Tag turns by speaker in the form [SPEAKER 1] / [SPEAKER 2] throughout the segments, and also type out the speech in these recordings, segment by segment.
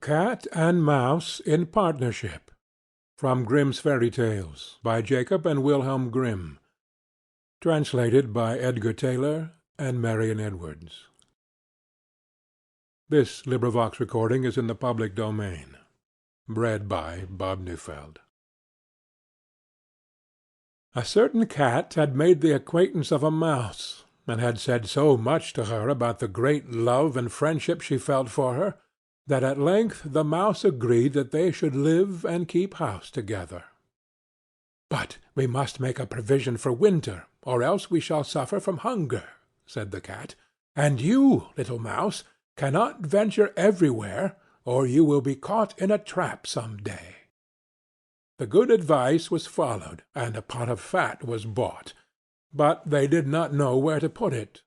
[SPEAKER 1] Cat and Mouse in Partnership. From Grimm's Fairy Tales, by Jacob and Wilhelm Grimm. Translated by Edgar Taylor and Marion Edwards. This recording is in the public domain. Read by Bob Neufeld. A certain cat had made the acquaintance of a mouse, and had said so much to her about the great love and friendship she felt for her, that at length the mouse agreed that they should live and keep house together. "But we must make a provision for winter, or else we shall suffer from hunger," said the cat. "And you, little mouse, cannot venture everywhere, or you will be caught in a trap some day." The good advice was followed, and a pot of fat was bought, but they did not know where to put it.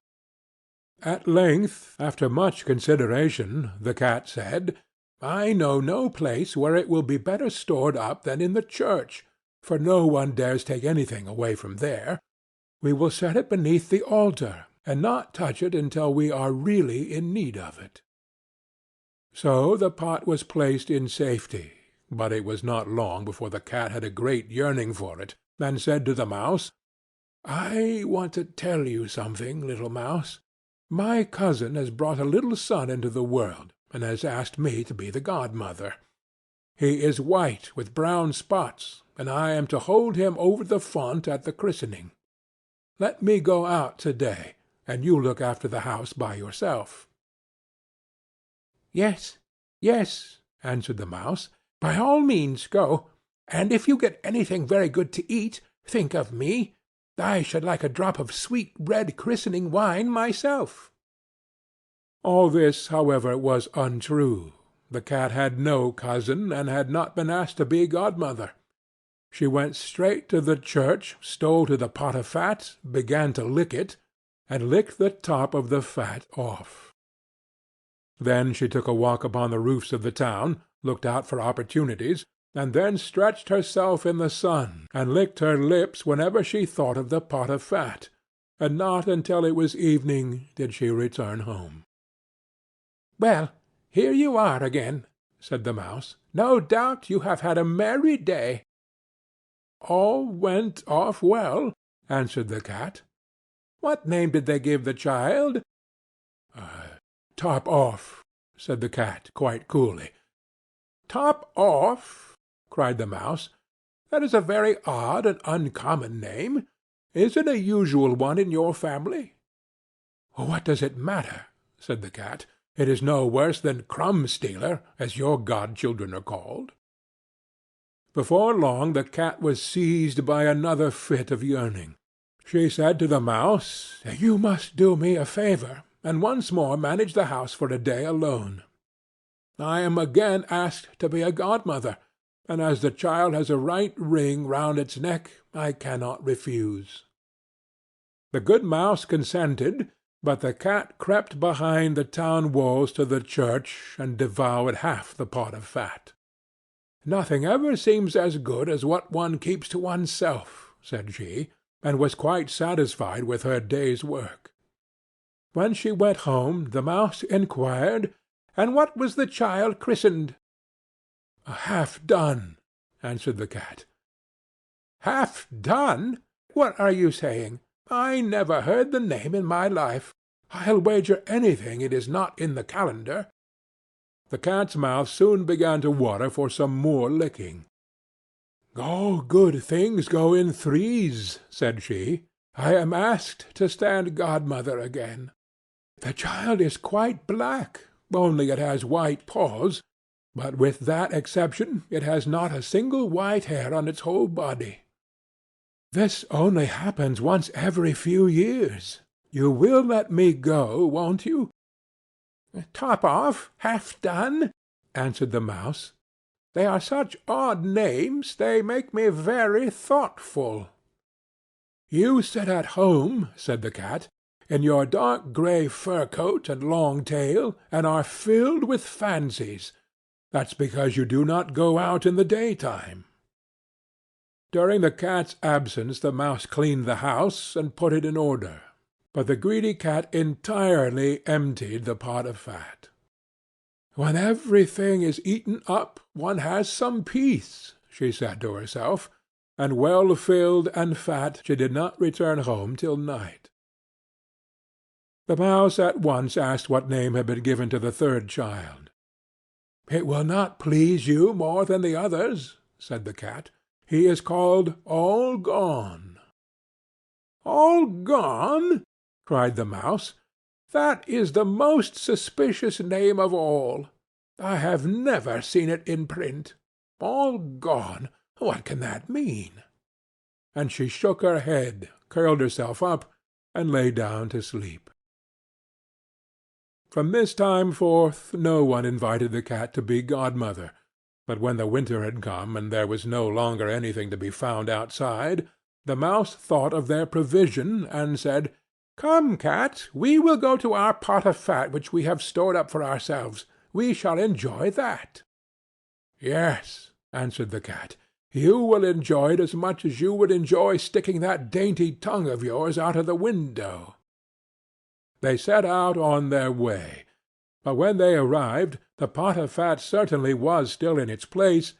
[SPEAKER 1] At length, after much consideration, the cat said, "I know no place where it will be better stored up than in the church, for no one dares take anything away from there. We will set it beneath the altar, and not touch it until we are really in need of it." So the pot was placed in safety, but it was not long before the cat had a great yearning for it, and said to the mouse, "I want to tell you something, little mouse. My cousin has brought a little son into the world, and has asked me to be the godmother. He is white with brown spots, and I am to hold him over the font at the christening. Let me go out to-day, and you look after the house by yourself." "Yes, yes," answered the mouse, "by all means go, and if you get anything very good to eat, think of me. I should like a drop of sweet red christening wine myself." All this, however, was untrue. The cat had no cousin, and had not been asked to be godmother. She went straight to the church, stole to the pot of fat, began to lick it, and licked the top of the fat off. Then she took a walk upon the roofs of the town, looked out for opportunities, and then stretched herself in the sun, and licked her lips whenever she thought of the pot of fat, and not until it was evening did she return home. "Well, here you are again," said the mouse. "No doubt you have had a merry day." "All went off well," answered the cat. "What name did they give the child?" "Top off," said the cat, quite coolly. "Top off!" cried the mouse. "That is a very odd and uncommon name. Is it a usual one in your family?" "What does it matter?" said the cat. "It is no worse than Crumb-stealer, as your godchildren are called." Before long the cat was seized by another fit of yearning. She said to the mouse, "You must do me a favor, and once more manage the house for a day alone. I am again asked to be a godmother, and as the child has a right ring round its neck, I cannot refuse." The good mouse consented, but the cat crept behind the town walls to the church, and devoured half the pot of fat. "Nothing ever seems as good as what one keeps to oneself," said she, and was quite satisfied with her day's work. When she went home, the mouse inquired, "And what was the child christened?" "Half-done," answered the cat. "Half-done! What are you saying? I never heard the name in my life. I'll wager anything it is not in the calendar." The cat's mouth soon began to water for some more licking. "All good things go in threes," said she. "I am asked to stand godmother again. The child is quite black, only it has white paws, but with that exception it has not a single white hair on its whole body. This only happens once every few years. You will let me go, won't you?" "Top off, half-done," answered the mouse. "They are such odd names, they make me very thoughtful." "You sit at home," said the cat, "in your dark grey fur-coat and long tail, and are filled with fancies. That's because you do not go out in the daytime." During the cat's absence the mouse cleaned the house and put it in order, but the greedy cat entirely emptied the pot of fat. "When everything is eaten up, one has some peace," she said to herself, and well filled and fat she did not return home till night. The Mouse at once asked what name had been given to the third child. "It will not please you more than the others," said the Cat. "He is called All Gone." "All Gone!" cried the Mouse. "That is the most suspicious name of all. I have never seen it in print. All Gone! What can that mean?" And she shook her head, curled herself up, and lay down to sleep. From this time forth no one invited the Cat to be godmother, but when the winter had come, and there was no longer anything to be found outside, the Mouse thought of their provision, and said, "Come, Cat, we will go to our pot of fat which we have stored up for ourselves. We shall enjoy that." "Yes," answered the Cat, "you will enjoy it as much as you would enjoy sticking that dainty tongue of yours out of the window." They set out on their way, but when they arrived the pot of fat certainly was still in its place,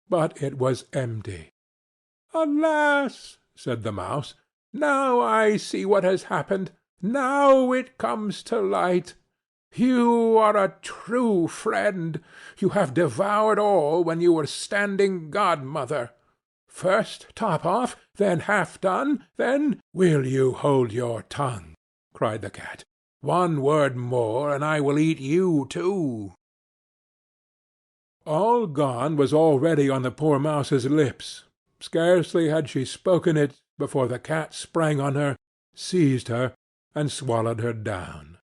[SPEAKER 1] but it was empty. "Alas!" said the Mouse, "now I see what has happened. Now it comes to light. You are a true friend. You have devoured all when you were standing godmother. First top off, then half done, then—" "Will you hold your tongue?" cried the Cat. "One word more, and I will eat you too." All Gone was already on the poor Mouse's lips. Scarcely had she spoken it before the Cat sprang on her, seized her, and swallowed her down.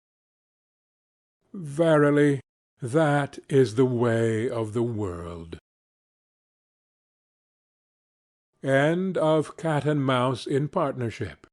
[SPEAKER 1] Verily, that is the way of the world. End of Cat and Mouse in Partnership,